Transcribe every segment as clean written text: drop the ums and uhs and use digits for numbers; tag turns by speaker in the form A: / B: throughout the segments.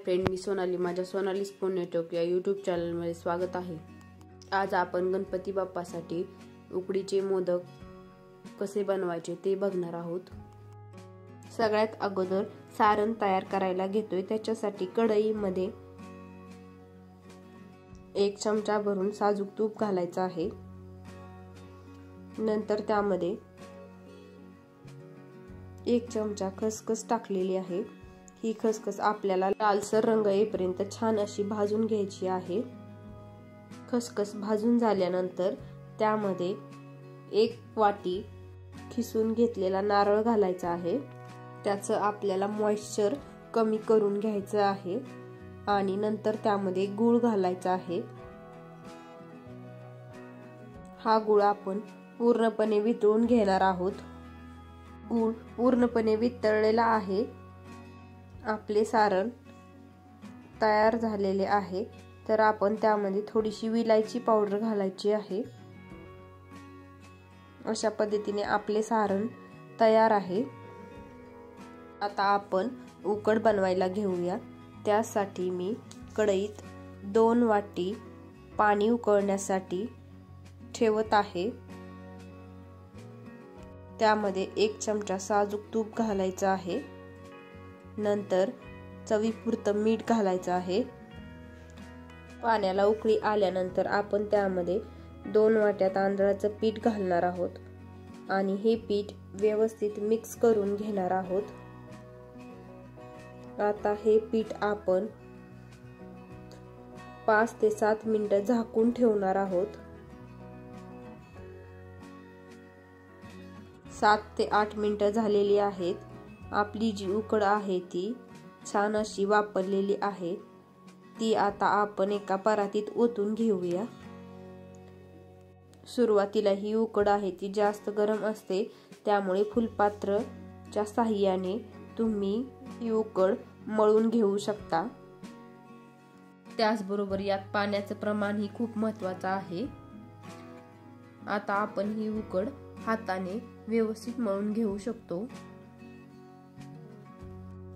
A: Friend, मी सोनाली. माझ्या Sonali spoon network या YouTube चॅनलमध्ये स्वागत आहे. आज आपण गणपती बाप्पासाठी उकडीचे मोदक कसे बनवायचे ते बघणार आहोत. सगळ्यात अगोदर सारण तयार करायला घेतोय. त्याच्यासाठी कढईमध्ये 1 चमचा भरून साजूक तूप घालायचं आहे. नंतर त्यामध्ये 1 चमचा खसखस टाकलेली आहे. ही खसखस आपल्याला लालसर रंग येईपर्यंत छान अशी भाजून घ्यायची आहे. खसखस भाजून झाल्यानंतर त्यामध्ये 1 वाटी खिसून घेतलेला नारळ घालायचा आहे. त्याचं आपल्याला मॉइश्चर कमी करून घ्यायचं आहे. आणि नंतर त्यामध्ये गूळ घालायचा आहे. हा गूळ आपण पूर्णपणे वितळून घेणार आहोत. गूळ पूर्णपणे वितळलेला आहे. आपले सारण तयार झालेले आहे. तर आपण त्यामध्ये थोडीशी विलायची पावडर घालायची आहे. अशा पद्धतीने आपले सारण तयार आहे. आता आपण उकड बनवायला घेऊया. त्यासाठी मी कढईत 2 वाटी पाणी उकळण्यासाठी ठेवत आहे. त्यामध्ये 1 चमचा साजूक तूप घालायचं आहे. नंतर चवीपुरतं मीठ घालायचं आहे. पाण्याला उकळी आल्यानंतर आपण त्यामध्ये 2 वाट्या तांदळाचं पीठ घालणार आहोत आणि हे पीठ व्यवस्थित मिक्स करून घेणार आहोत. आता हे पीठ आपण 5 ते 7 मिनिटं झाकून ठेवणार आहोत. 7 ते 8 मिनिटं झालेली आहेत. आपली जी उकड आहे ती छान अशी वापरलेली आहे. ती आता आपण एका परातीत ओतून घेऊया. सुरुवातीला ही उकड आहे ती जास्त गरम असते, त्यामुळे फुलपात्राच्या साहाय्याने तुम्ही ही उकड मळून घेऊ शकता. त्याचबरोबर यात पाण्याचं प्रमाण ही खूप महत्त्वाचं आहे. आता आपण ही उकड हाताने व्यवस्थित मळून घेऊ शकतो.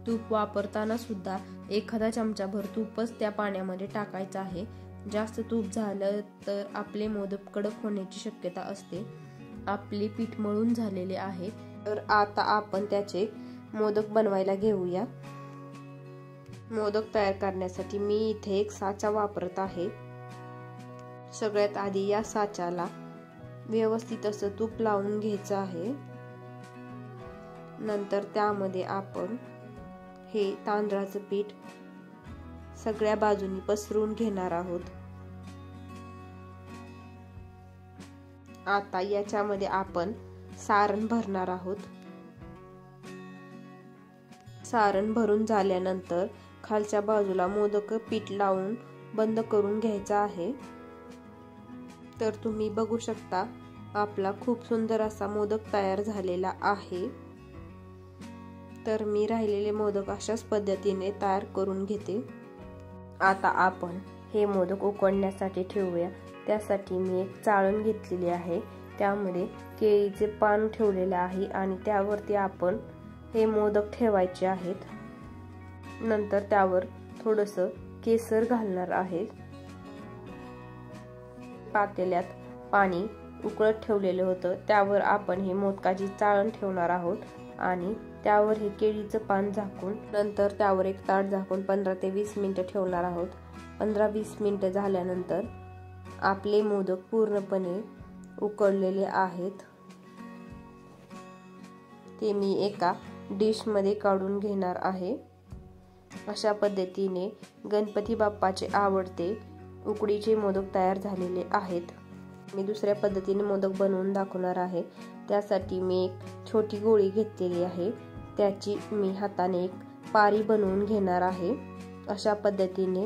A: तूप वापरताना सुद्धा एखादा चमचाभर तूपच त्या पाण्यामध्ये टाकायचं आहे. जास्त तूप झालं तर आपले मोदक कडक होण्याची शक्यता असते. आपले पीठ मळून झालेले आहे. तर आता आपण त्याचे मोदक बनवायला घेऊया. मोदक तयार करण्यासाठी मी इथे एक साचा वापरत आहे. सगळ्यात आधी या साच्याला व्यवस्थित असं तूप लावून घ्यायचं आहे. नंतर त्यामध्ये आपण हे तांदळाचं पीठ सगळ्या बाजूनी पसरून घेणार आहोत. आता याच्यामध्ये आपण सारण भरणार आहोत. सारण भरून झाल्यानंतर खालच्या बाजूला मोदक पीठ लावून बंद करून घ्यायचा आहे. तर तुम्ही बघू शकता आपला खूप सुंदर असा मोदक तयार झालेला आहे. तर मी राहिलेले मोदक अशाच पद्धतीने तयार करून घेते. आता आपण हे मोदक उकडण्यासाठी ठेवूया. त्यासाठी मी एक चाळण घेतलेली आहे. त्यामध्ये केळीचे पान ठेवलेले आहे आणि त्यावरती आपण हे मोदक ठेवायचे आहेत. नंतर त्यावर थोडंसं केसर घालणार आहे. पातेल्यात पाणी उकळत ठेवलेलं होतं, त्यावर आपण हे मोदकाची चाळण ठेवणार आहोत आणि त्यावर हे केळीचं पान झाकून नंतर त्यावर एक ताट झाकून 15 ते 20 मिनिटं ठेवणार आहोत. 15-20 मिनिटं झाल्यानंतर आपले मोदक पूर्णपणे उकळलेले आहेत. ते मी एका डिश मध्ये काढून घेणार आहे. अशा पद्धतीने गणपती बाप्पाचे आवडते उकडीचे मोदक तयार झालेले आहेत. मी दुसऱ्या पद्धतीने मोदक बनवून दाखवणार आहे. त्यासाठी मी एक छोटी गोळी घेतलेली आहे. त्याची मी हाताने एक पारी बनवून घेणार आहे. अशा पद्धतीने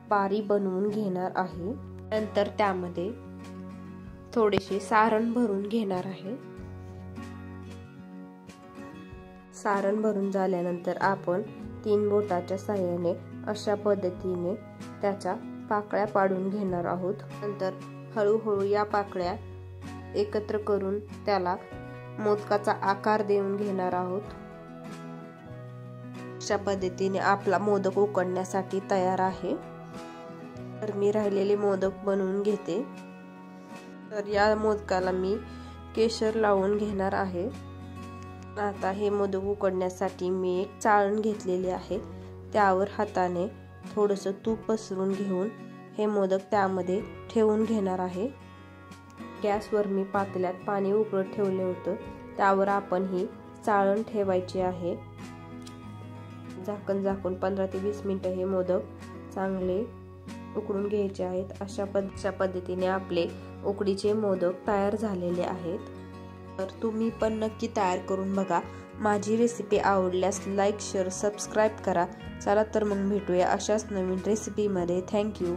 A: पारी बनवून घेणार आहे. नंतर त्यामध्ये थोडेसे सारण भरून घेणार आहे. सारण भरून झाल्यानंतर आपण 3 बोटाच्या साहाय्याने अशा पद्धतीने त्याच्या पाकळ्या पाडून घेणार आहोत. नंतर हळूहळू या पाकळ्या एकत्र करून त्याला मोदकाचा आकार देऊन घेणार आहोत. अशा पद्धतीने आपला मोदक उकडण्यासाठी तयार आहे। तर मी राहिलेले मोदक बनवून घेते। तर या मोदकाला मी केशर लावून घेणार आहे। आता हे मोदक उकडण्यासाठी मी एक चाळण घेतलेली आहे, त्यावर हाताने थोडंसं तूप पसरून घेऊन हे मोदक त्यामध्ये ठेवून घेणार आहे। गॅसवर मी पातेल्यात पाणी उकळत ठेवले होतं, त्यावर आपण ही चाळण ठेवायची आहे। झाकण झाकून 15 ते 20 मिनिटं हे मोदक चांगले उकडून घ्यायचे आहेत। अशा पद्धतीने आपले उकडीचे मोदक तयार झालेले आहेत। तर तुम्ही पण नक्की तयार करून बघा। माझी रेसिपी आवडल्यास लाईक, शेअर, सबस्क्राईब करा। चला तर मग भेटूया अशाच नवीन रेसिपीमध्ये। थँक्यू।